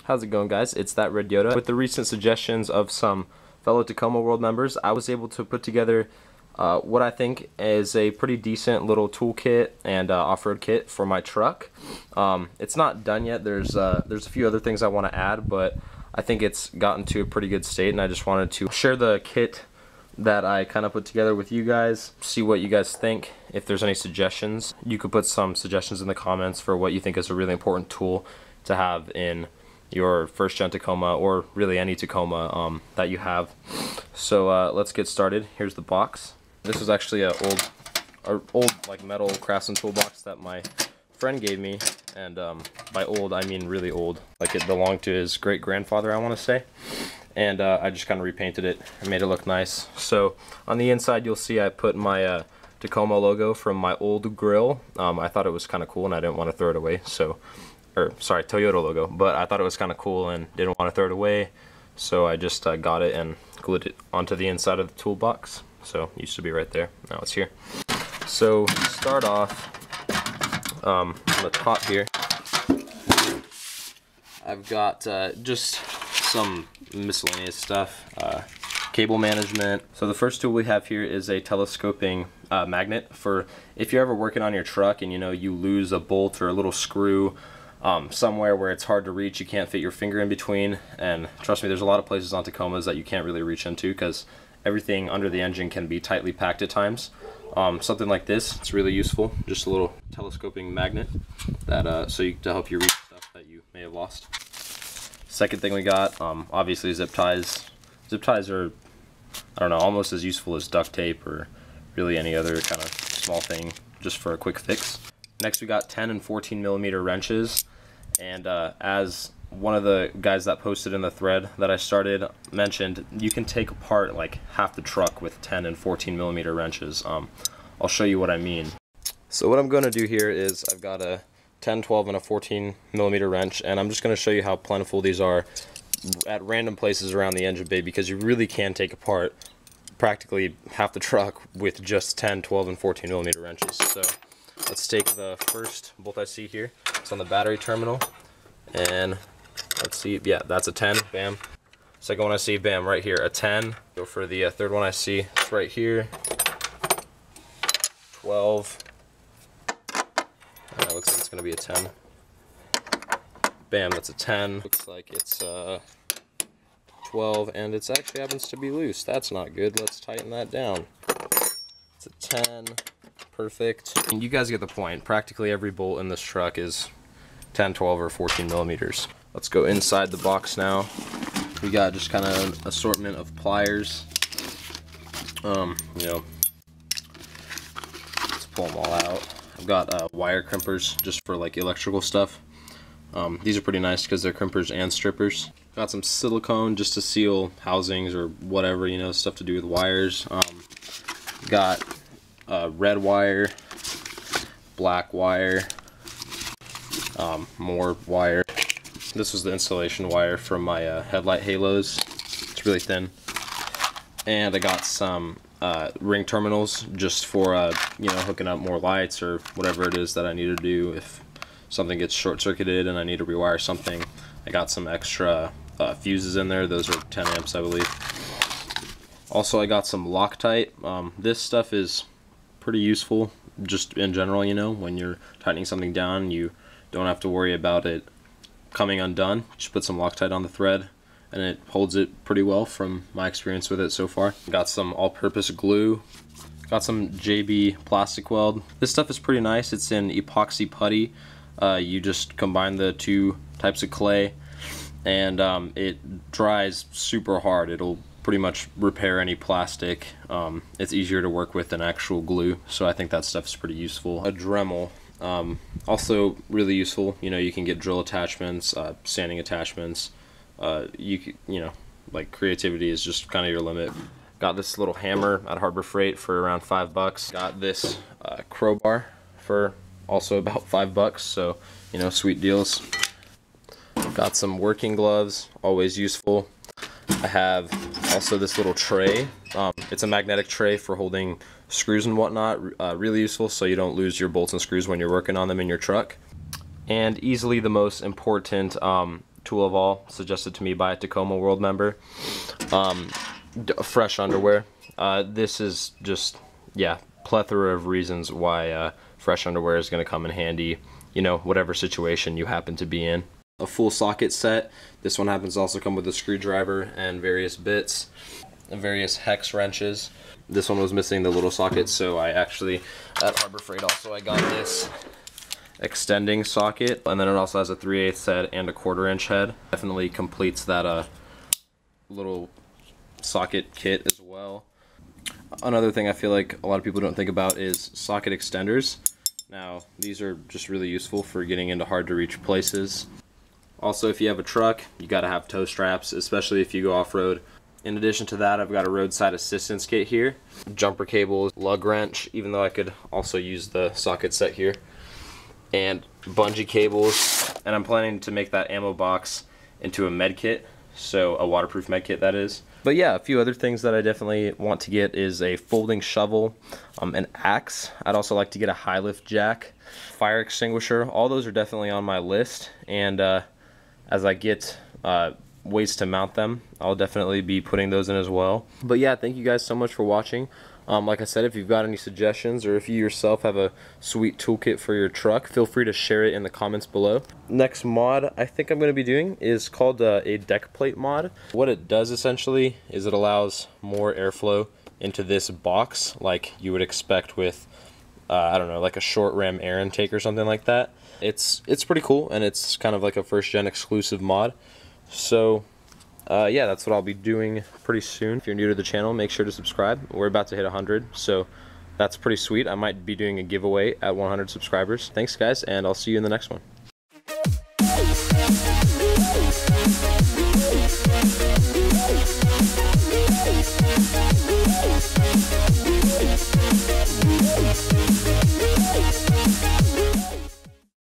How's it going, guys? It's ThatRedYota. With the recent suggestions of some fellow Tacomaworld members, I was able to put together what I think is a pretty decent little toolkit and off-road kit for my truck. It's not done yet. There's a few other things I want to add, but I think it's gotten to a pretty good state, and I just wanted to share the kit that I kind of put together with you guys, see what you guys think. If there's any suggestions, you could put some suggestions in the comments for what you think is a really important tool to have in your first gen Tacoma, or really any Tacoma that you have. So let's get started. Here's the box. This was actually an old like metal Craftsman toolbox that my friend gave me, and by old I mean really old, like it belonged to his great grandfather, I want to say. And I just kind of repainted it and made it look nice. So on the inside you'll see I put my Tacoma logo from my old grill. I thought it was kind of cool and I didn't want to throw it away, so, or sorry, Toyota logo, but I thought it was kind of cool and didn't want to throw it away, so I just got it and glued it onto the inside of the toolbox. So it used to be right there, now it's here. So start off on the top here, I've got just some miscellaneous stuff, cable management. So the first tool we have here is a telescoping magnet for if you're ever working on your truck and you lose a bolt or a little screw somewhere where it's hard to reach, you can't fit your finger in between. And trust me, there's a lot of places on Tacomas that you can't really reach into because everything under the engine can be tightly packed at times. Something like this, it's really useful, just a little telescoping magnet that to help you reach stuff that you may have lost. Second thing we got, obviously zip ties. Zip ties are, I don't know, almost as useful as duct tape or really any other kind of small thing just for a quick fix. Next we got 10 and 14 millimeter wrenches, and as one of the guys that posted in the thread that I started mentioned, you can take apart like half the truck with 10 and 14 millimeter wrenches. I'll show you what I mean. So what I'm going to do here is I've got a 10, 12, and a 14 millimeter wrench, and I'm just going to show you how plentiful these are at random places around the engine bay, because you really can take apart practically half the truck with just 10, 12, and 14 millimeter wrenches. So let's take the first bolt I see here. It's on the battery terminal, and let's see, yeah, that's a 10, bam. Second one I see, bam, right here, a 10. Go for the third one I see, it's right here, 12. Looks like it's going to be a 10. Bam, that's a 10. Looks like it's 12, and it actually happens to be loose. That's not good. Let's tighten that down. It's a 10. Perfect. And you guys get the point. Practically every bolt in this truck is 10, 12, or 14 millimeters. Let's go inside the box now. We got just kind of an assortment of pliers. Let's pull them all out. I've got wire crimpers just for like electrical stuff. These are pretty nice because they're crimpers and strippers. Got some silicone just to seal housings or whatever, stuff to do with wires. Got red wire, black wire, more wire. This was the installation wire from my headlight halos. It's really thin. And I got some ring terminals just for hooking up more lights or whatever it is that I need to do if something gets short-circuited and I need to rewire something. I got some extra fuses in there. Those are 10 amps, I believe. Also, I got some Loctite. This stuff is pretty useful just in general, when you're tightening something down, you don't have to worry about it coming undone. Just put some Loctite on the thread and it holds it pretty well from my experience with it so far. Got some all-purpose glue. Got some JB plastic weld. This stuff is pretty nice. It's in epoxy putty. You just combine the two types of clay, and it dries super hard. It'll pretty much repair any plastic. It's easier to work with than actual glue, so I think that stuff is pretty useful. A Dremel, also really useful. You can get drill attachments, sanding attachments. Like creativity is just kind of your limit. Got this little hammer at Harbor Freight for around $5. Got this crowbar for also about $5, so sweet deals. Got some working gloves, always useful. I have also this little tray. It's a magnetic tray for holding screws and whatnot, really useful so you don't lose your bolts and screws when you're working on them in your truck. And easily the most important tool of all, suggested to me by a Tacomaworld member. Fresh underwear. This is just, yeah, plethora of reasons why fresh underwear is going to come in handy, you know, whatever situation you happen to be in. A full socket set. This one happens to also come with a screwdriver and various bits, and various hex wrenches. This one was missing the little socket, so I actually, at Harbor Freight also, I got this extending socket, and then it also has a 3/8 head and a 1/4 inch head. Definitely completes that little socket kit as well. Another thing I feel like a lot of people don't think about is socket extenders. Now, these are just really useful for getting into hard to reach places. Also, if you have a truck, you gotta have tow straps, especially if you go off-road. In addition to that, I've got a roadside assistance kit here. Jumper cables, lug wrench, even though I could also use the socket set here. And bungee cables. And I'm planning to make that ammo box into a med kit. So a waterproof med kit, that is. But yeah, a few other things that I definitely want to get is a folding shovel, an axe. I'd also like to get a high lift jack, fire extinguisher. All those are definitely on my list. And as I get ways to mount them, I'll definitely be putting those in as well. But yeah, thank you guys so much for watching. Like I said, if you've got any suggestions or if you yourself have a sweet toolkit for your truck, feel free to share it in the comments below. Next mod I think I'm going to be doing is called a deck plate mod. What it does essentially is it allows more airflow into this box like you would expect with I don't know, like a short ram air intake or something like that. It's pretty cool, and it's kind of like a first gen exclusive mod. So yeah, that's what I'll be doing pretty soon. If you're new to the channel, make sure to subscribe. We're about to hit 100, so that's pretty sweet. I might be doing a giveaway at 100 subscribers. Thanks guys, and I'll see you in the next one.